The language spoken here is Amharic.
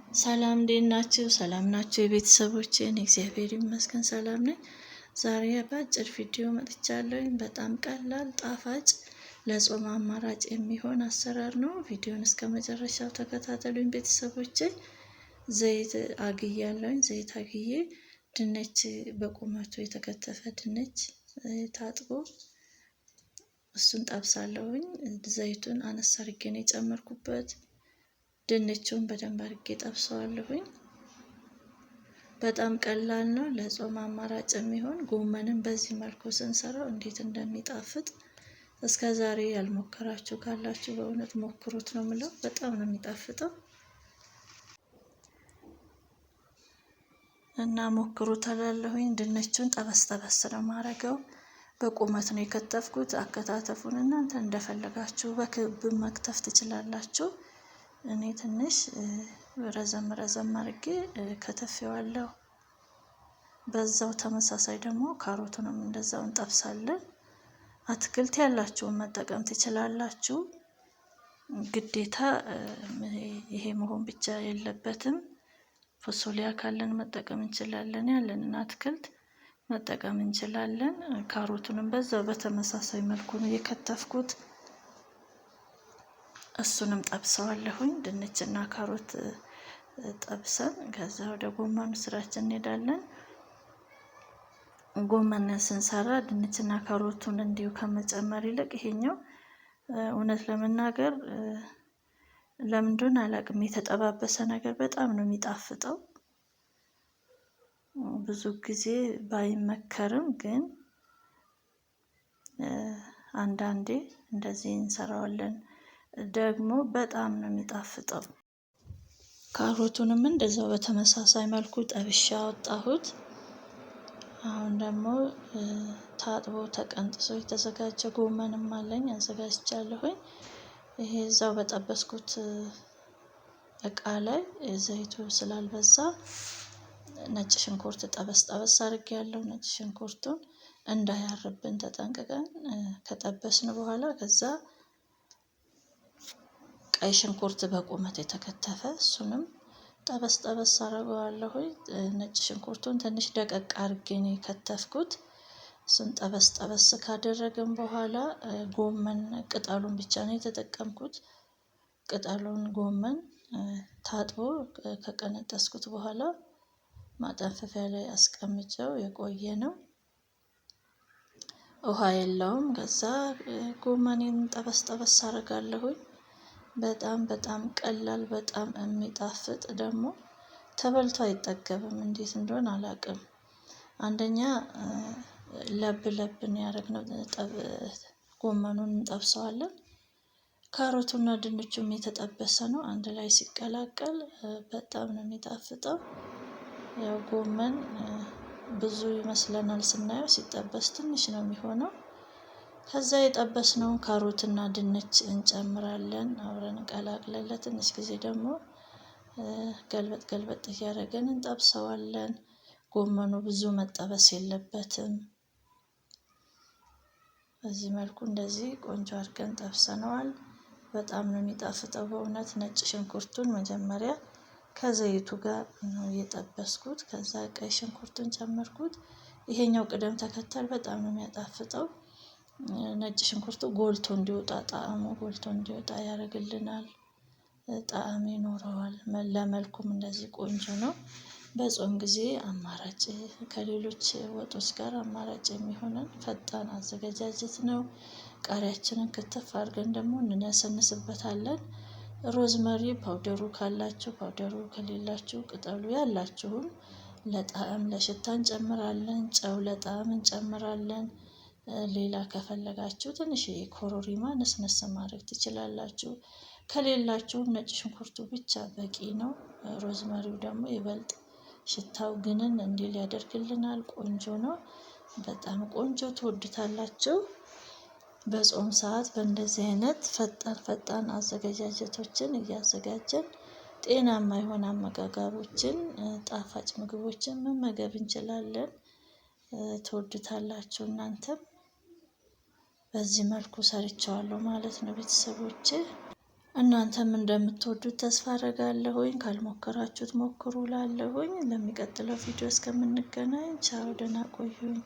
ሰላም እንዴት ናችሁ? ሰላም ናችሁ? የቤተሰቦቼን እግዚአብሔር ይመስገን ሰላም ነኝ። ዛሬ በአጭር ቪዲዮ መጥቻለሁኝ። በጣም ቀላል ጣፋጭ ለጾም አማራጭ የሚሆን አሰራር ነው። ቪዲዮን እስከ መጨረሻው ተከታተሉኝ ቤተሰቦቼ። ዘይት አግያለሁኝ። ዘይት አግዬ ድንች በቁመቱ የተከተፈ ድንች ታጥቦ እሱን ጠብሳለሁኝ። ዘይቱን አነስ አድርጌ ነው የጨመርኩበት። ድንቹን በደንብ አድርጌ ጠብሰዋለሁኝ። በጣም ቀላል ነው። ለጾም አማራጭ የሚሆን ጎመንን በዚህ መልኩ ስንሰራው እንዴት እንደሚጣፍጥ እስከ ዛሬ ያልሞከራችሁ ካላችሁ በእውነት ሞክሩት ነው የምለው። በጣም ነው የሚጣፍጠው እና ሞክሩት እላለሁኝ። ድንቹን ጠበስ ጠበስ ነው ማረገው። በቁመት ነው የከተፍኩት። አከታተፉን እናንተ እንደፈለጋችሁ በክብ መክተፍ ትችላላችሁ። እኔ ትንሽ ረዘም አድርጌ ከተፌዋለሁ። በዛው ተመሳሳይ ደግሞ ካሮቱንም እንደዛው እንጠብሳለን። አትክልት ያላችሁን መጠቀም ትችላላችሁ። ግዴታ ይሄ መሆን ብቻ የለበትም። ፎሶሊያ ካለን መጠቀም እንችላለን። ያለንን አትክልት መጠቀም እንችላለን። ካሮቱንም በዛው በተመሳሳይ መልኩ ነው የከተፍኩት። እሱንም ጠብሰዋለሁኝ። ድንችና ካሮት ጠብሰን ከዛ ወደ ጎመኑ ስራችን እንሄዳለን። ጎመን ስንሰራ ድንችና ካሮቱን እንዲሁ ከመጨመር ይልቅ ይሄኛው እውነት ለመናገር ለምን እንደሆነ አላውቅም፣ የተጠባበሰ ነገር በጣም ነው የሚጣፍጠው። ብዙ ጊዜ ባይመከርም ግን አንዳንዴ እንደዚህ እንሰራዋለን። ደግሞ በጣም ነው የሚጣፍጠው። ካሮቱንም እንደዛው በተመሳሳይ መልኩ ጠብሼ አወጣሁት። አሁን ደግሞ ታጥቦ ተቀንጥሶ የተዘጋጀ ጎመንም አለኝ አዘጋጅቻለሁኝ። ይሄ እዛው በጠበስኩት እቃ ላይ ዘይቱ ስላልበዛ ነጭ ሽንኩርት ጠበስ አድርጌያለሁ። ነጭ ሽንኩርቱን እንዳያርብን ተጠንቅቀን ከጠበስን በኋላ ከዛ ቀይ ሽንኩርት በቁመት የተከተፈ እሱንም ጠበስ አደርገዋለሁ። ነጭ ሽንኩርቱን ትንሽ ደቀቅ አድርጌ ነው የከተፍኩት። እሱን ጠበስ ካደረግን በኋላ ጎመን ቅጠሉን ብቻ ነው የተጠቀምኩት። ቅጠሉን ጎመን ታጥቦ ከቀነጠስኩት በኋላ ማጠንፈፊያ ላይ አስቀምጬው የቆየ ነው። ውሃ የለውም። ከዛ ጎመኔን ጠበስ አደርጋለሁኝ። በጣም ቀላል በጣም የሚጣፍጥ ደግሞ ተበልቶ አይጠገብም። እንዴት እንደሆነ አላውቅም። አንደኛ ለብን ያደረግነው ጎመኑን እንጠብሰዋለን። ካሮቱና ድንቹም የተጠበሰ ነው። አንድ ላይ ሲቀላቀል በጣም ነው የሚጣፍጠው። ያው ጎመን ብዙ ይመስለናል ስናየው፣ ሲጠበስ ትንሽ ነው የሚሆነው። ከዛ የጠበስነውን ካሮትና ድንች እንጨምራለን። አብረን ቀላቅለን ለትንሽ ጊዜ ደግሞ ገልበጥ እያደረግን እንጠብሰዋለን። ጎመኑ ብዙ መጠበስ የለበትም። በዚህ መልኩ እንደዚህ ቆንጆ አድርገን ጠብሰነዋል። በጣም ነው የሚጣፍጠው በእውነት። ነጭ ሽንኩርቱን መጀመሪያ ከዘይቱ ጋር ነው የጠበስኩት። ከዛ ቀይ ሽንኩርቱን ጨመርኩት። ይሄኛው ቅደም ተከተል በጣም ነው የሚያጣፍጠው። ነጭ ሽንኩርቱ ጎልቶ እንዲወጣ፣ ጣዕሙ ጎልቶ እንዲወጣ ያደርግልናል። ጣዕም ይኖረዋል። ለመልኩም እንደዚህ ቆንጆ ነው። በጾም ጊዜ አማራጭ ከሌሎች ወጦች ጋር አማራጭ የሚሆነን ፈጣን አዘገጃጀት ነው። ቃሪያችንን ክትፍ አድርገን ደግሞ እንነሰንስበታለን። ሮዝመሪ ፓውደሩ ካላችሁ ፓውደሩ፣ ከሌላችሁ ቅጠሉ ያላችሁም ለጣዕም ለሽታ እንጨምራለን። ጨው ለጣዕም እንጨምራለን። ሌላ ከፈለጋችሁ ትንሽ ኮሮሪማ ነስነስ ማድረግ ትችላላችሁ። ከሌላችሁም ነጭ ሽንኩርቱ ብቻ በቂ ነው። ሮዝመሪው ደግሞ ይበልጥ ሽታው ግንን እንዲል ያደርግልናል። ቆንጆ ነው። በጣም ቆንጆ፣ ትወዱታላችሁ። በጾም ሰዓት በእንደዚህ አይነት ፈጣን አዘገጃጀቶችን እያዘጋጀን ጤናማ የሆነ አመጋገቦችን፣ ጣፋጭ ምግቦችን መመገብ እንችላለን። ትወዱታላችሁ እናንተም። በዚህ መልኩ ሰርቼዋለሁ ማለት ነው ቤተሰቦቼ። እናንተም እንደምትወዱት ተስፋ አደርጋለሁኝ። ካልሞከራችሁት ሞክሩ እላለሁኝ። ለሚቀጥለው ቪዲዮ እስከምንገናኝ ቻው፣ ደህና ቆዩኝ።